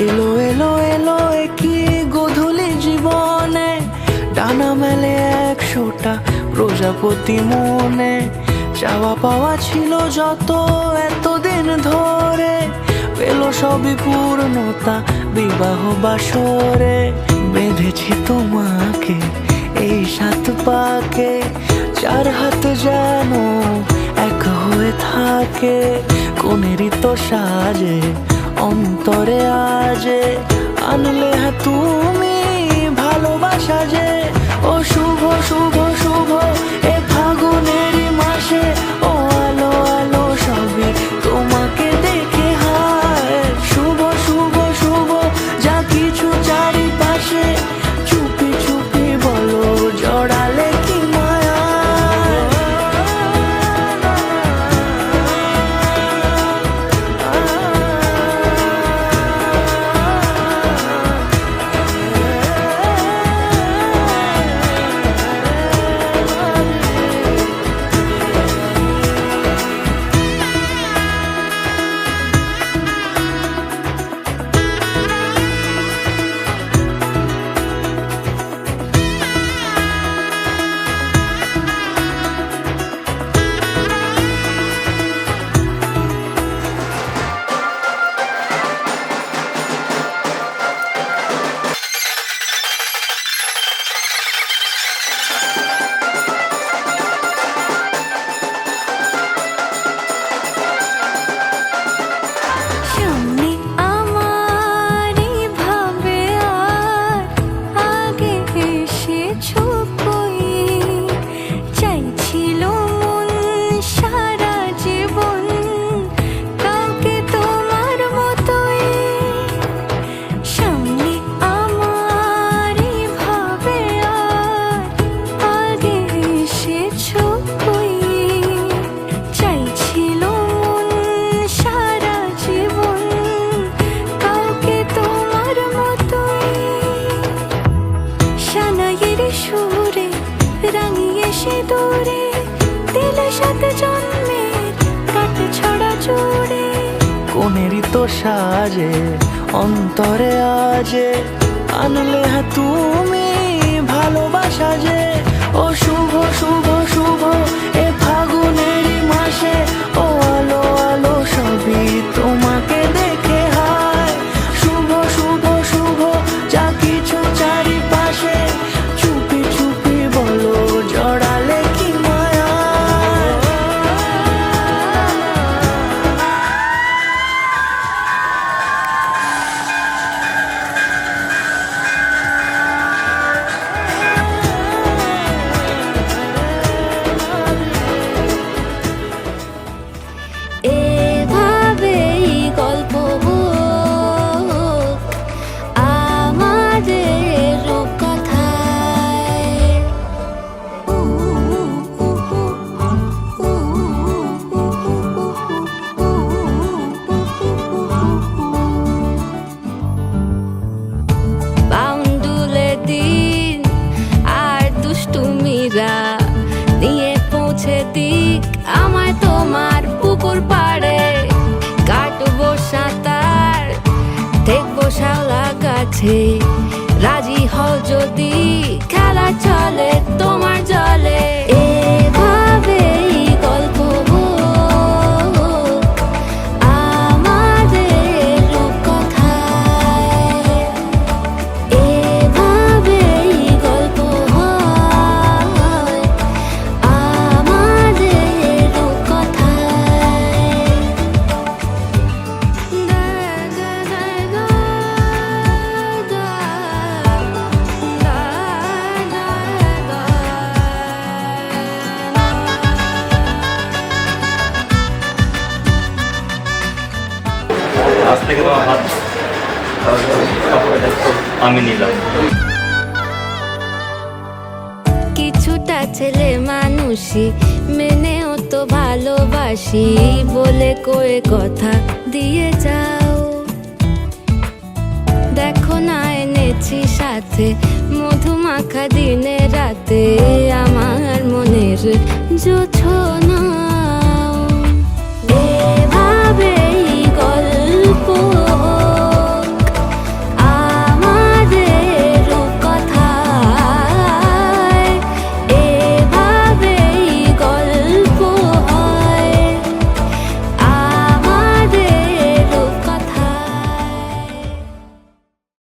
এলো এলো এলো একই গোধূলি জীবনে, ডানা মেলে 100টা প্রজাপতি মনে। চাওয়া পাওয়া ছিল যত এতদিন ধরে, পেল সবই পূর্ণতা বিবাহ বাসরে। বেঁধেছি তোমাকে এই 7 পাকে, 4 হাত যেন এক হয়ে থাকে। কোনেরই তো সাজে অন্তরে আজে, আনলে তুমি ভালোবাসা যে। ও শুভ শুভ শুভ এ ফাগুনেরই মাসে, ও আলো আলো সবই তোমাকে দেখে হায়। শুভ শুভ শুভ যা কিছু চারিপাশে, চুপি চুপি বলো জড়ালে কি মায়া। কোনেরই তো সাজে অন্তরে আজে, আনলে তুমি ভালোবাসা যে। ও শুভ শুভ শুভ এ ফাগুনেরই মাসে, ও আলো আলো সবই তোমাকে দেখে হায়। শুভ শুভ শুভ যা কিছু চারিপাশে, চুপি চুপি বলো জড়ালে কি মায়া। নিয়ে পৌঁছে দিক আমায় তোমার পুকুর পাড়ে, কাটবো সাঁতার দেখবো শাওলা গাছে। রাজি হও যদি খেলা চলে তোমার জলে। এভাবেই গল্প আমাদের রূপকথায়, এভাবেই গল্প আজ থেকে তোমার হাত আমি নিলাম। কিছুটা ছেলে মানুষই মেনেও তো ভালোবাসি, বলে কয়ে কথা দিয়ে যাও। দেখো না এনেছি সাথে মধুমাখা দিনে রাতে, আমার মনের জোছনা